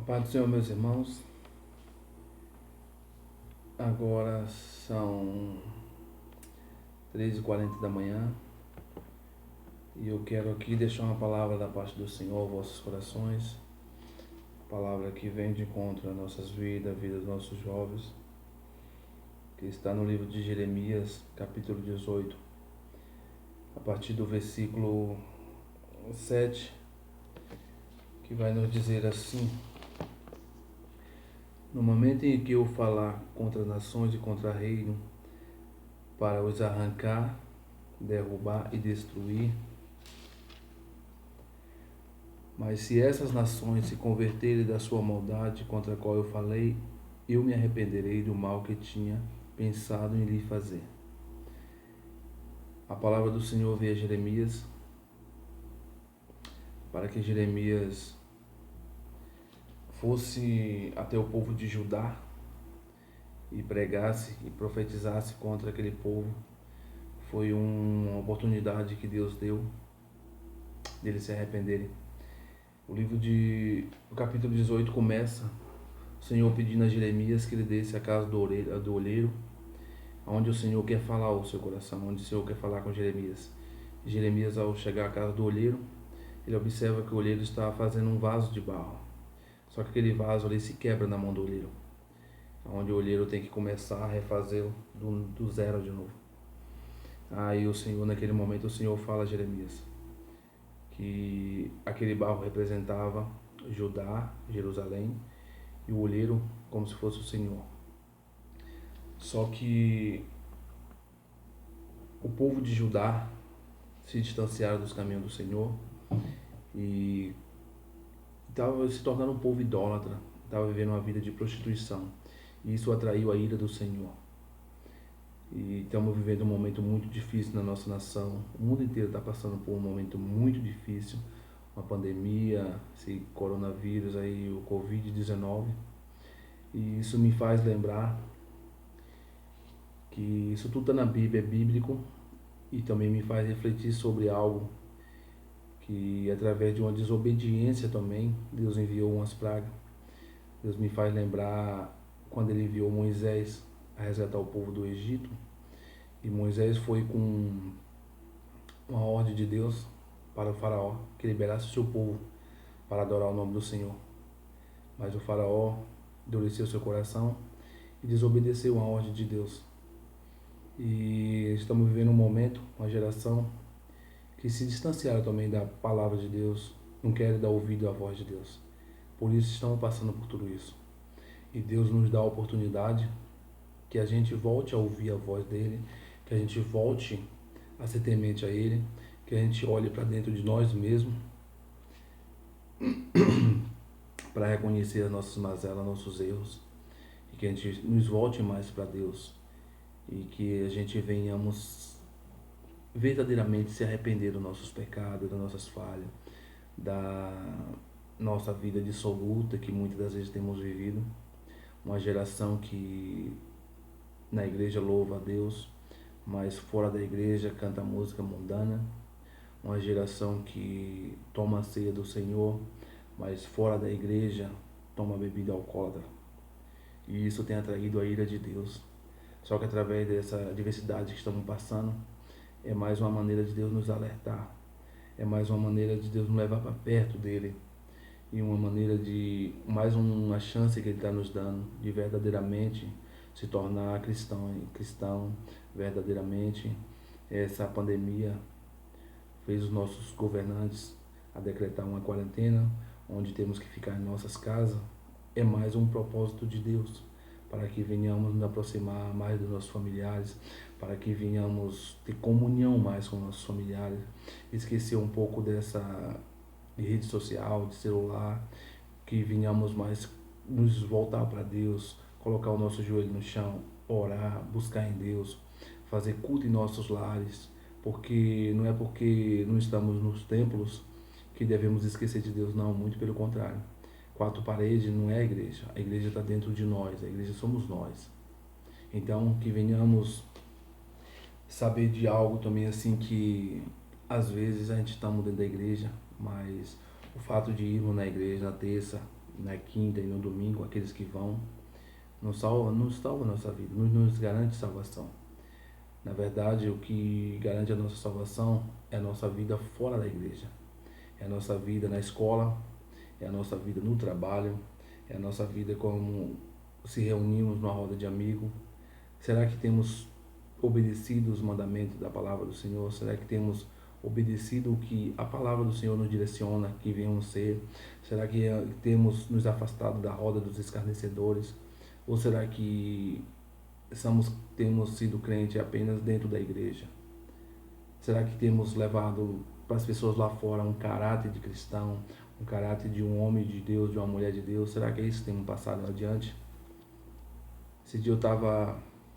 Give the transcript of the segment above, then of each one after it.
Pai do Senhor, meus irmãos, agora são 3h40 da manhã e eu quero aqui deixar uma palavra da parte do Senhor aos vossos corações, palavra que vem de encontro às nossas vidas, a vida dos nossos jovens, que está no livro de Jeremias, capítulo 18, a partir do versículo 7, que vai nos dizer assim: no momento em que eu falar contra nações e contra reino, para os arrancar, derrubar e destruir, mas se essas nações se converterem da sua maldade contra a qual eu falei, eu me arrependerei do mal que tinha pensado em lhe fazer. A palavra do Senhor veio a Jeremias, para que Jeremias fosse até o povo de Judá e pregasse e profetizasse contra aquele povo. Foi uma oportunidade que Deus deu deles se arrependerem. O capítulo 18 começa o Senhor pedindo a Jeremias que ele desse a casa do olheiro, onde o Senhor quer falar ao seu coração, onde o Senhor quer falar com Jeremias. Jeremias, ao chegar à casa do olheiro, ele observa que o olheiro está fazendo um vaso de barro. Só que aquele vaso ali se quebra na mão do olheiro, onde o olheiro tem que começar a refazê-lo do zero de novo. Aí o Senhor, naquele momento, o Senhor fala a Jeremias que aquele barro representava Judá, Jerusalém, e o olheiro como se fosse o Senhor. Só que o povo de Judá se distanciaram dos caminhos do Senhor e estava se tornando um povo idólatra, estava vivendo uma vida de prostituição, e isso atraiu a ira do Senhor. E estamos vivendo um momento muito difícil na nossa nação. O mundo inteiro está passando por um momento muito difícil, uma pandemia, esse coronavírus aí, o Covid-19. E isso me faz lembrar que isso tudo está na Bíblia, é bíblico, e também me faz refletir sobre algo que, através de uma desobediência também, Deus enviou umas pragas. Deus me faz lembrar quando ele enviou Moisés a resgatar o povo do Egito, e Moisés foi com uma ordem de Deus para o faraó que liberasse o seu povo para adorar o nome do Senhor. Mas o faraó endureceu seu coração e desobedeceu a ordem de Deus. E estamos vivendo um momento, uma geração que se distanciaram também da palavra de Deus, não querem dar ouvido à voz de Deus. Por isso estamos passando por tudo isso. E Deus nos dá a oportunidade que a gente volte a ouvir a voz dele, que a gente volte a ser temente a ele, que a gente olhe para dentro de nós mesmos para reconhecer as nossas mazelas, nossos erros, e que a gente nos volte mais para Deus e que a gente venhamos verdadeiramente se arrepender dos nossos pecados, das nossas falhas, da nossa vida dissoluta que muitas das vezes temos vivido. Uma geração que na igreja louva a Deus, mas fora da igreja canta música mundana. Uma geração que toma a ceia do Senhor, mas fora da igreja toma bebida alcoólatra. E isso tem atraído a ira de Deus. Só que através dessa diversidade que estamos passando, é mais uma maneira de Deus nos alertar. É mais uma maneira de Deus nos levar para perto dele. E uma maneira de, mais uma chance que ele está nos dando de verdadeiramente se tornar cristão verdadeiramente. Essa pandemia fez os nossos governantes a decretar uma quarentena, onde temos que ficar em nossas casas. É mais um propósito de Deus, para que venhamos nos aproximar mais dos nossos familiares, para que venhamos ter comunhão mais com nossos familiares, esquecer um pouco dessa de rede social, de celular, que venhamos mais nos voltar para Deus, colocar o nosso joelho no chão, orar, buscar em Deus, fazer culto em nossos lares, porque não é porque não estamos nos templos que devemos esquecer de Deus, não, muito pelo contrário. Quatro paredes não é a igreja está dentro de nós, a igreja somos nós. Então, que venhamos saber de algo também assim, que às vezes a gente está dentro da igreja, mas o fato de irmos na igreja na terça, na quinta e no domingo, aqueles que vão, não salva a nossa vida, não nos garante salvação. Na verdade, o que garante a nossa salvação é a nossa vida fora da igreja. É a nossa vida na escola, é a nossa vida no trabalho, é a nossa vida como se reunimos numa roda de amigos. Será que temos obedecido os mandamentos da palavra do Senhor? Será que temos obedecido o que a palavra do Senhor nos direciona que venhamos ser? Será que temos nos afastado da roda dos escarnecedores? Ou será que temos sido crentes apenas dentro da igreja? Será que temos levado para as pessoas lá fora um caráter de cristão, um caráter de um homem de Deus, de uma mulher de Deus? Será que é isso que temos passado adiante?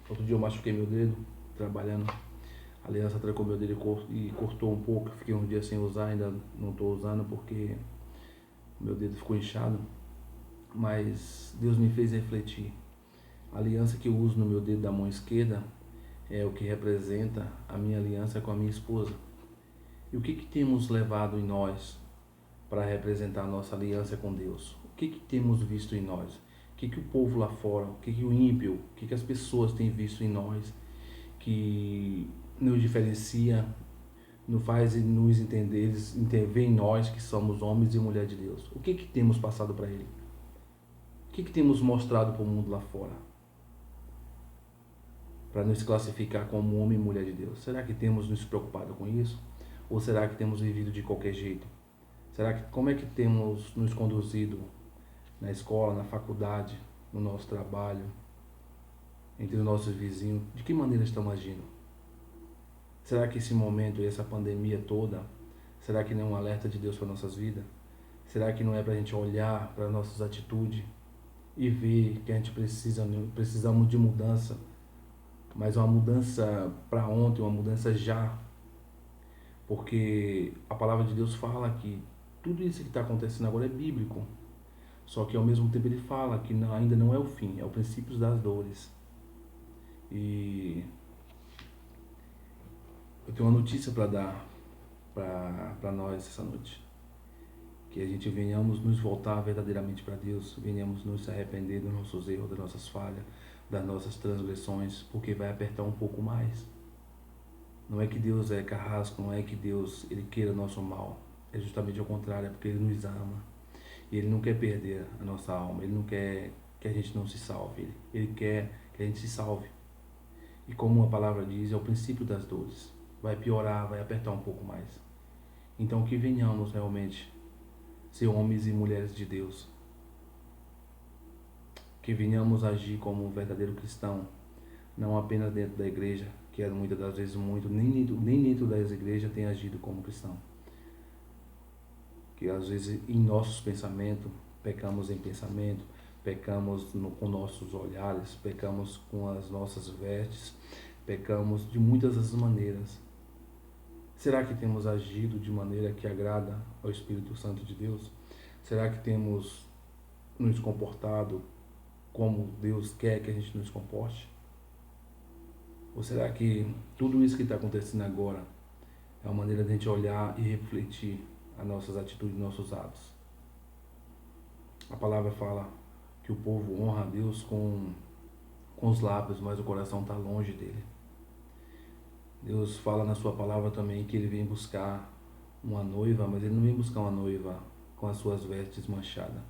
Outro dia eu machuquei meu dedo, trabalhando. A aliança trancou meu dedo e cortou um pouco. Fiquei uns dias sem usar, ainda não estou usando porque meu dedo ficou inchado. Mas Deus me fez refletir. A aliança que eu uso no meu dedo da mão esquerda é o que representa a minha aliança com a minha esposa. E o que temos levado em nós para representar a nossa aliança com Deus? O que temos visto em nós? O que o povo lá fora, o que o ímpio, o que as pessoas têm visto em nós que nos diferencia, nos faz nos entender, eles veem em nós que somos homens e mulheres de Deus? O que temos passado para ele? O que temos mostrado para o mundo lá fora? Para nos classificar como homem e mulher de Deus? Será que temos nos preocupado com isso? Ou será que temos vivido de qualquer jeito? Como é que temos nos conduzido na escola, na faculdade, no nosso trabalho, entre os nossos vizinhos? De que maneira estamos agindo? Será que esse momento e essa pandemia toda, será que não é um alerta de Deus para nossas vidas? Será que não é para a gente olhar para nossas atitudes e ver que a gente precisamos de mudança, mas uma mudança para ontem, uma mudança já? Porque a palavra de Deus fala que tudo isso que está acontecendo agora é bíblico. Só que ao mesmo tempo ele fala que ainda não é o fim, é o princípio das dores. E eu tenho uma notícia para dar para nós essa noite. Que a gente venhamos nos voltar verdadeiramente para Deus, venhamos nos arrepender dos nossos erros, das nossas falhas, das nossas transgressões, porque vai apertar um pouco mais. Não é que Deus é carrasco, não é que Deus ele queira nosso mal. É justamente ao contrário, é porque Ele nos ama. E Ele não quer perder a nossa alma, Ele não quer que a gente não se salve, Ele quer que a gente se salve. E como a palavra diz, é o princípio das dores. Vai piorar, vai apertar um pouco mais. Então que venhamos realmente ser homens e mulheres de Deus. Que venhamos agir como um verdadeiro cristão, não apenas dentro da igreja, que é muitas das vezes nem dentro das igrejas tem agido como cristão. Que às vezes em nossos pensamentos, pecamos em pensamento, pecamos com nossos olhares, pecamos com as nossas vestes, pecamos de muitas das maneiras. Será que temos agido de maneira que agrada ao Espírito Santo de Deus? Será que temos nos comportado como Deus quer que a gente nos comporte? Ou será que tudo isso que está acontecendo agora é uma maneira de a gente olhar e refletir as nossas atitudes, nossos atos? A palavra fala que o povo honra a Deus com os lábios, mas o coração está longe dele. Deus fala na sua palavra também que ele vem buscar uma noiva, mas ele não vem buscar uma noiva com as suas vestes manchadas.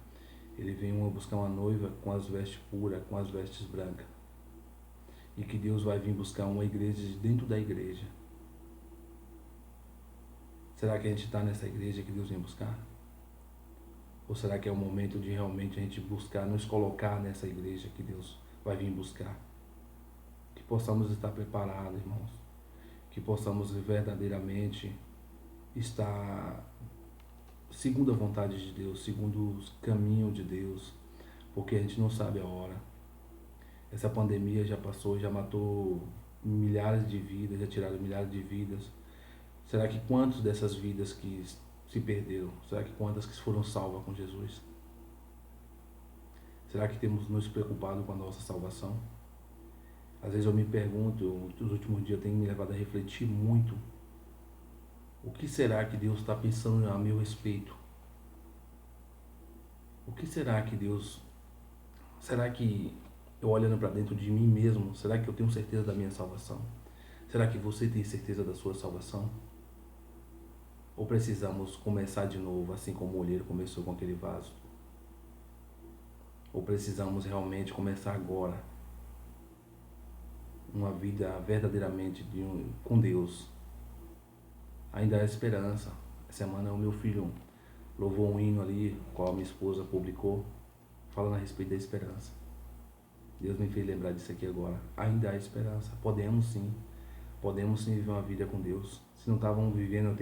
Ele vem buscar uma noiva com as vestes puras, com as vestes brancas. E que Deus vai vir buscar uma igreja de dentro da igreja. Será que a gente está nessa igreja que Deus vem buscar? Ou será que é o momento de realmente a gente buscar, nos colocar nessa igreja que Deus vai vir buscar? Que possamos estar preparados, irmãos. Que possamos verdadeiramente estar segundo a vontade de Deus, segundo o caminho de Deus, porque a gente não sabe a hora. Essa pandemia já passou, já matou milhares de vidas, já tiraram milhares de vidas. Será que quantas dessas vidas que se perderam? Será que quantas que foram salvas com Jesus? Será que temos nos preocupado com a nossa salvação? Às vezes eu me pergunto, nos últimos dias tem me levado a refletir muito. O que será que Deus está pensando a meu respeito? que será que Deus... Será que eu olhando para dentro de mim mesmo, será que eu tenho certeza da minha salvação? Será que você tem certeza da sua salvação? Ou precisamos começar de novo, assim como o olheiro começou com aquele vaso? Ou precisamos realmente começar agora uma vida verdadeiramente com Deus? Ainda há esperança. Essa semana o meu filho louvou um hino ali, qual a minha esposa publicou, falando a respeito da esperança. Deus me fez lembrar disso aqui agora. Ainda há esperança. Podemos sim viver uma vida com Deus. Se não estavam vivendo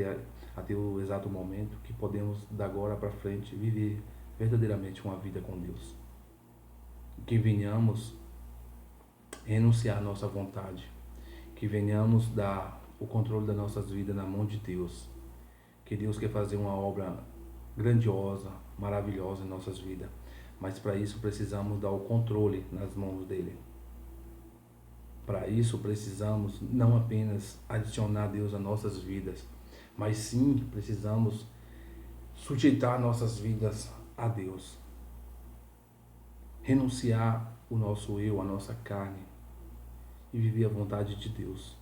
até o exato momento, que podemos, da agora para frente, viver verdadeiramente uma vida com Deus. Que venhamos renunciar à nossa vontade. Que venhamos dar o controle das nossas vidas na mão de Deus. Que Deus quer fazer uma obra grandiosa, maravilhosa em nossas vidas. Mas para isso precisamos dar o controle nas mãos dele. Para isso precisamos não apenas adicionar Deus às nossas vidas, mas sim precisamos sujeitar nossas vidas a Deus. Renunciar o nosso eu, a nossa carne e viver a vontade de Deus.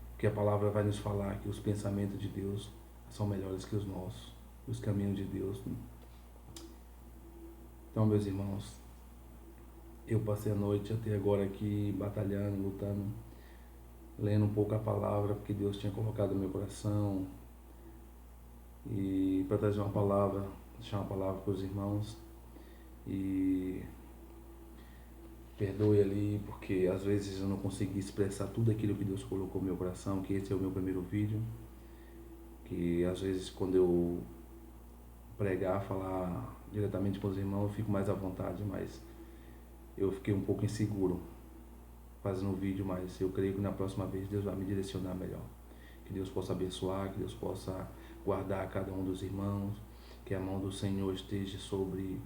Porque a palavra vai nos falar que os pensamentos de Deus são melhores que os nossos, os caminhos de Deus. Então, meus irmãos, eu passei a noite até agora aqui batalhando, lutando, lendo um pouco a palavra, porque Deus tinha colocado no meu coração, e para trazer uma palavra, deixar uma palavra para os irmãos. E perdoe ali, porque às vezes eu não consegui expressar tudo aquilo que Deus colocou no meu coração, que esse é o meu primeiro vídeo, que às vezes quando eu pregar, falar diretamente com os irmãos, eu fico mais à vontade, mas eu fiquei um pouco inseguro fazendo o vídeo, mas eu creio que na próxima vez Deus vai me direcionar melhor. Que Deus possa abençoar, que Deus possa guardar cada um dos irmãos, que a mão do Senhor esteja sobre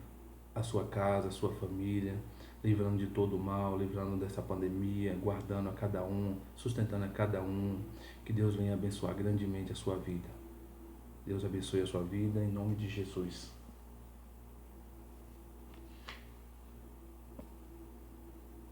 a sua casa, a sua família, livrando de todo o mal, livrando dessa pandemia, guardando a cada um, sustentando a cada um. Que Deus venha abençoar grandemente a sua vida. Deus abençoe a sua vida, em nome de Jesus.